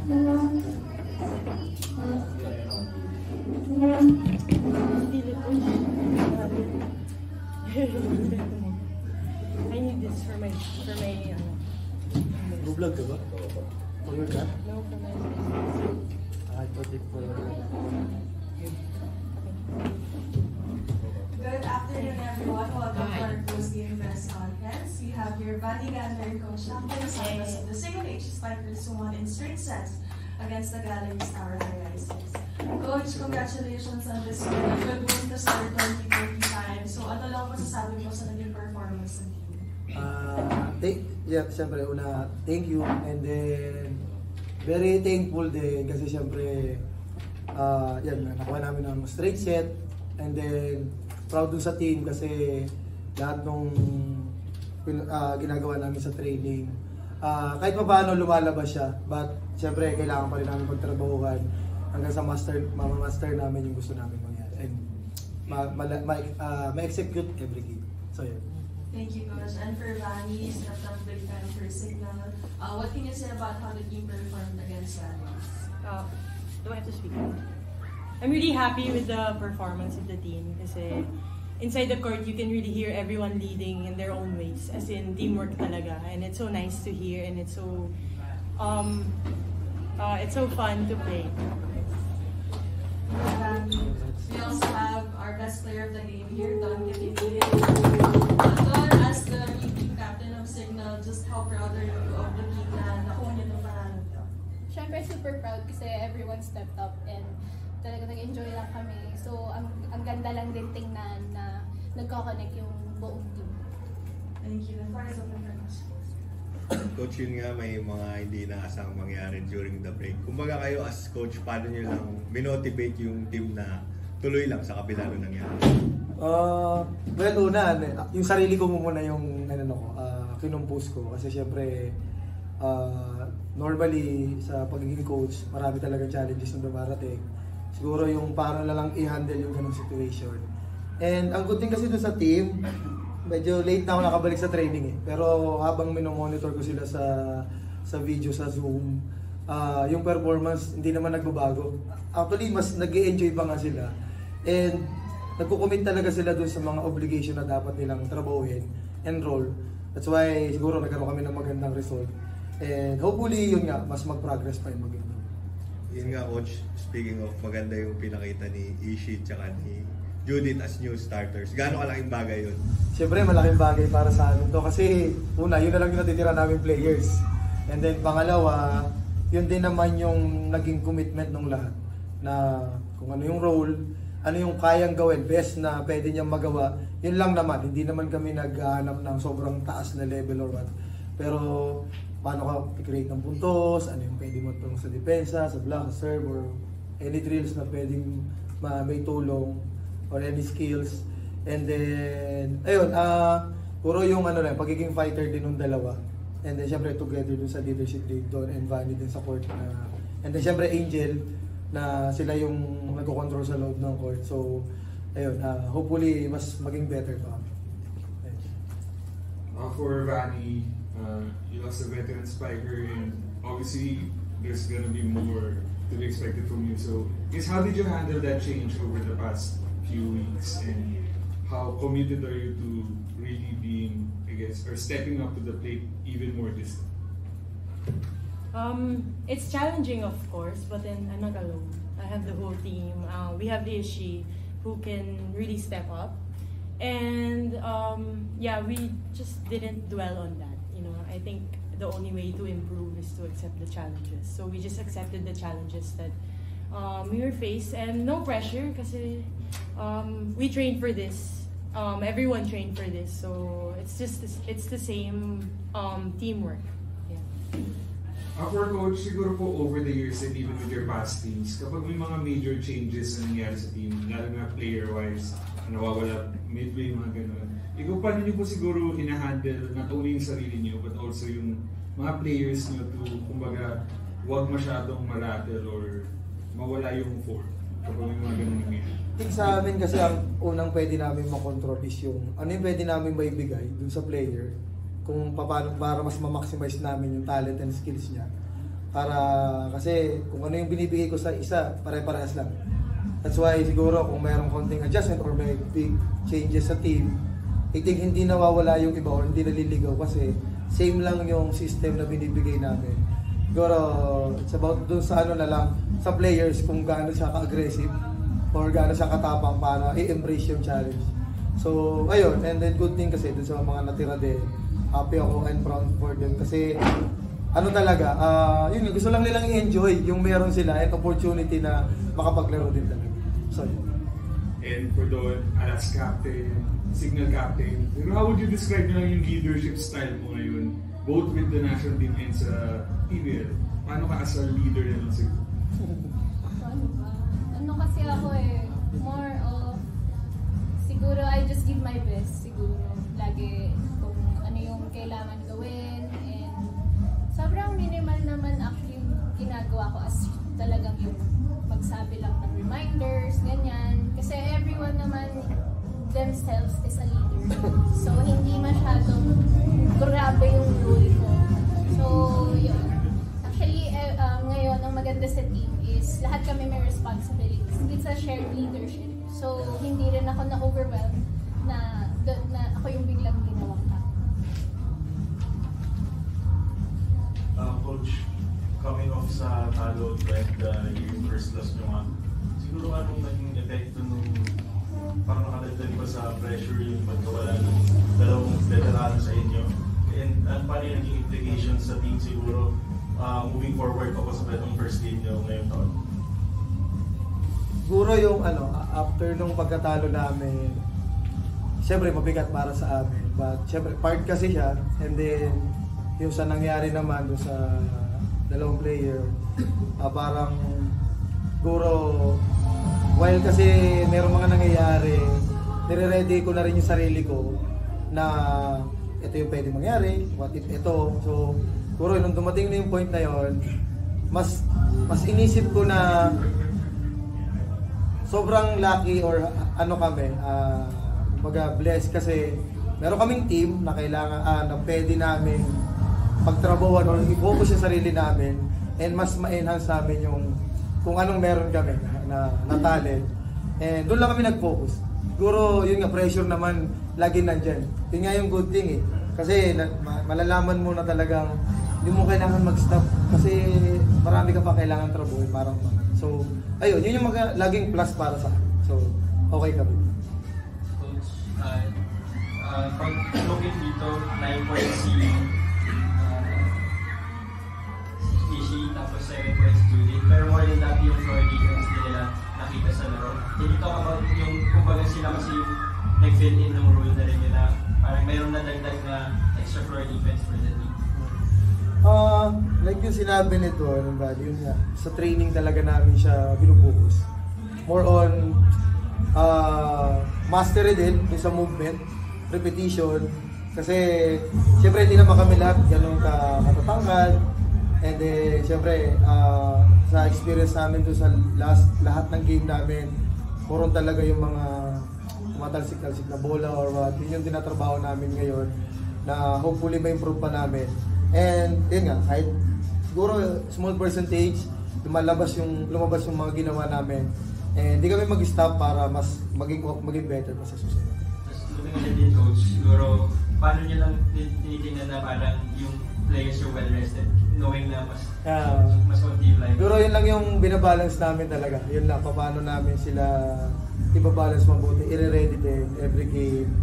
I need this for my Vlog ka ba? For your cat? No, for my I thought it for Good afternoon, everyone. Welcome to our post-game press conference. We have your bodyguard coach Dr. Santos of the Single H Spikers who won in straight sets against the Galleries Tower Horizons. Coach, congratulations on this win. A good win to start 2025. So ano lang masasabi mo sa naging performance ng team? Siyempre, una, thank you. And then, very thankful din kasi siyempre, nakuha namin ng straight set. And then, proud dun sa team kasi lahat nung ginagawa namin sa training, kahit pa paano lumalabas siya. But, siyempre, kailangan pa rin namin pagtrabahuhan hanggang sa mama-master namin yung gusto namin mangyari. And, ma-execute every game. So, yun. Thank you, Coach. And for Vanny, stepped up big time for Signal. What can you say about how the team performed against Vanny? Do I have to speak? I'm really happy with the performance of the team kasi inside the court you can really hear everyone leading in their own ways, as in teamwork talaga, and it's so nice to hear and it's so fun to play. We also have our best player of the game here, Don Gitibili. Don, as the new team captain of Signal, just how proud are you of the team na nakuha niyo ng panalo to? Siyempre super proud kasi everyone stepped up and talaga nag-enjoy lang kami. So ang ganda lang din tingnan na nagko-connect yung buong team. Thank you. And for us, open for questions. Coach, yun nga, may mga hindi inaasang mangyari during the break. Kumbaga kayo as coach, paano nyo lang minotivate yung team na tuloy lang sa kabila nung nangyari? Well, una, yung sarili ko muna yung kinumpus ko. Kasi syempre, normally sa pagiging coach, marami talaga challenges na dumarating. Siguro yung parang lang i-handle yung ganung situation. And ang good thing kasi doon sa team, medyo late na ako nakabalik sa training eh. Pero habang minomonitor ko sila sa video, sa Zoom, yung performance hindi naman nagbabago. Actually, mas nag-e-enjoy pa nga sila. And nagko-commit talaga sila dun sa mga obligation na dapat nilang trabahuin, enroll. That's why siguro nagkaroon kami ng magandang result. And hopefully, yun nga, mas mag-progress pa yung maganda. Yun nga, Coach, speaking of maganda yung pinakita ni Ishi tsaka ni Judith as new starters. Gaano kalaking bagay yun? Siyempre, malaking bagay para sa amin to kasi una, yun na lang yung natitira namin players. And then pangalawa, yun din naman yung naging commitment ng lahat na kung ano yung role, ano yung kayang gawin, best na pwede niyang magawa, yun lang naman. Hindi naman kami naghahanap ng sobrang taas na level or what. Pero paano ka i-create ng puntos, ano yung pwede mo tulong sa depensa, sa block, sa serve, or any drills na pwedeng may tulong or any skills. And then, ayun, puro yung pagiging fighter din ng dalawa. And then, syempre, together dun sa leadership league doon and Vanny din sa court. And then, syempre, Angel, na sila yung nagko-control sa loob ng court. So, ayun, hopefully, mas maging better pa. For Vanny, you lost a veteran spiker and obviously, there's gonna be more to be expected from you. So, how did you handle that change over the past few weeks, and how committed are you to really being, or stepping up to the plate even more this time? It's challenging, of course, but then I'm not alone. I have the whole team. We have the Ishi who can really step up, and we just didn't dwell on that. I think the only way to improve is to accept the challenges. So we just accepted the challenges that we were faced, and no pressure kasi we trained for this. Everyone trained for this, so it's the same teamwork. Yeah. For Coach, siguro po over the years and even with your past teams, kapag may mga major changes na nangyari sa team, lalo na player-wise, nawawala midway, mga ganun. Ikaw, paano niyo po siguro hinahandle not only yung sarili niyo but also yung mga players niyo to, kumbaga, huwag masyadong marattle or mawala yung form kapag may mga ganun nangyari? Sa amin kasi ang unang pwede namin makontrol is yung ano yung pwede namin maibigay dun sa player kung paano para mas ma-maximize namin yung talent and skills niya. Para kasi kung ano yung binibigay ko sa isa, pare-parehas lang. That's why siguro kung mayroong konting adjustment or may big changes sa team, I think hindi nawawala yung iba or hindi naliligaw kasi same lang yung system na binibigay namin. Siguro it's about dun sa ano na lang, sa players kung gaano siya ka-aggressive or gaano siya katapang para i-embrace yung challenge. So ayun, and then good thing kasi dun sa mga natira din, happy ako and proud for them kasi ano talaga, yun gusto lang nilang i-enjoy yung meron sila at opportunity na makapaglaro din talaga. So, And for Don, as captain, signal captain, pero how would you describe na lang yung leadership style mo ngayon, both with the national team and sa PBL? Paano ka as a leader na lang siguro? Ano ba? Ano kasi ako more of, siguro I just give my best, siguro. Lagi kung ano yung kailangan gawin, and sobrang minimal naman actually yung ginagawa ko as talagang yung magsabi lang ng reminders, ganyan. Kasi everyone naman themselves is a leader. So, hindi masyadong grabe yung role ko. So, yun. Actually, ngayon, ang maganda sa team is lahat kami may responsibilities. It's a shared leadership. So, hindi rin ako na-overwhelmed na ako yung biglang ginawang Coach, coming off sa talo and yung first loss nyo nga, siguro anong naging epekto nung parang nakadagdag pa sa pressure yung pagkawala ng dalawang veterano sa inyo? And paano yung naging implications sa team siguro moving forward pa sa first game nyo ngayong taon? siguro yung after nung pagkatalo namin, siyempre mabigat para sa amin. But siyempre part kasi siya, and then yung sa nangyari naman doon sa dalawang player, parang siguro while kasi merong mga nangyayari, nire-ready ko na rin yung sarili ko na ito yung pwede mangyari, what if ito. So siguro nung dumating na yung point na yon, mas inisip ko na sobrang lucky or kami, blessed kasi meron kaming team na kailangan na pwede namin pagtrabahuan or i-focus yung sarili namin, and mas ma-enhance namin yung kung anong meron kami na talent, and doon lang kami nag-focus. Siguro yun nga, pressure naman lagi nandyan. Yun nga yung good thing kasi malalaman mo na talagang hindi mo kailangan mag-stop kasi marami ka pa kailangan trabahuin, parang so ayun, yun yung laging plus para sa akin. So okay kami. Coach, pag looking dito, 9 points si Ishi, tapos 7 points Judith. Pero more than that, yung floor defense din nila nakita sa laro. Can you talk about yung, kumbaga sila kasi yung nag-fill in ng role na rin nila, parang mayroong nadagdag na extra floor defense for the team? Like yung sinabi nito, yun nga, sa training talaga namin siya binubuhos. More on mastery din, yung sa movement, repetition. Kasi siyempre hindi naman kami lahat ganun katatangkad. And then siyempre sa experience namin doon sa lahat ng game namin, puro talaga yung mga tumatalsik-talsik na bola or what. Yun yung tinatrabaho namin ngayon na hopefully may improve pa namin. And yun nga, kahit siguro small percentage, lumabas yung mga ginawa namin. And hindi kami mag-stop para mas maging better pa sa susunod. Tapos looking at din, Coach, siguro paano nyo lang tinitingnan na parang yung players are well rested, knowing na mas konti-life? Siguro yun lang yung binabalance namin talaga. Yun lang, paano namin sila ibabalance mabuti, i-ready din every game.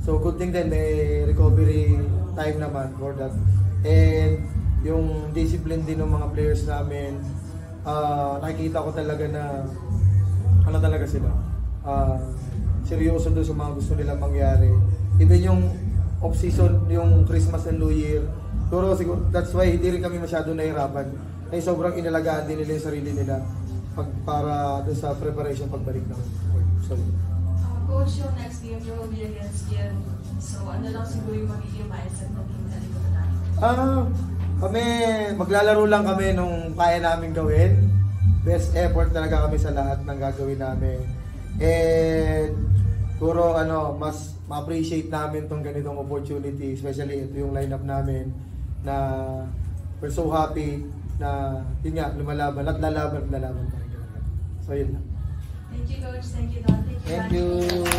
So good thing din, may recovery time naman for that. And yung discipline din ng mga players namin, nakikita ko talaga na talaga sila. Seryoso doon sa mga gusto nilang mangyari. Even yung off-season, yung Christmas and New Year, siguro that's why hindi rin kami masyado nahirapan. Kasi sobrang inalagaan din nila yung sarili nila para doon sa preparation pagbalik ng court. So, Coach, yung next game will be against Kiel. So ano lang siguro yung magiging mindset ng team na dito na? Kami, maglalaro lang kami nung kaya namin gawin. Best effort talaga kami sa lahat ng gagawin namin. And siguro mas ma-appreciate namin tong ganitong opportunity, especially ito yung lineup namin na we're so happy na yun nga, lumalaban at lalaban pa rin talaga. So yun lang. Thank you, Coach. Thank you, Don. Thank you.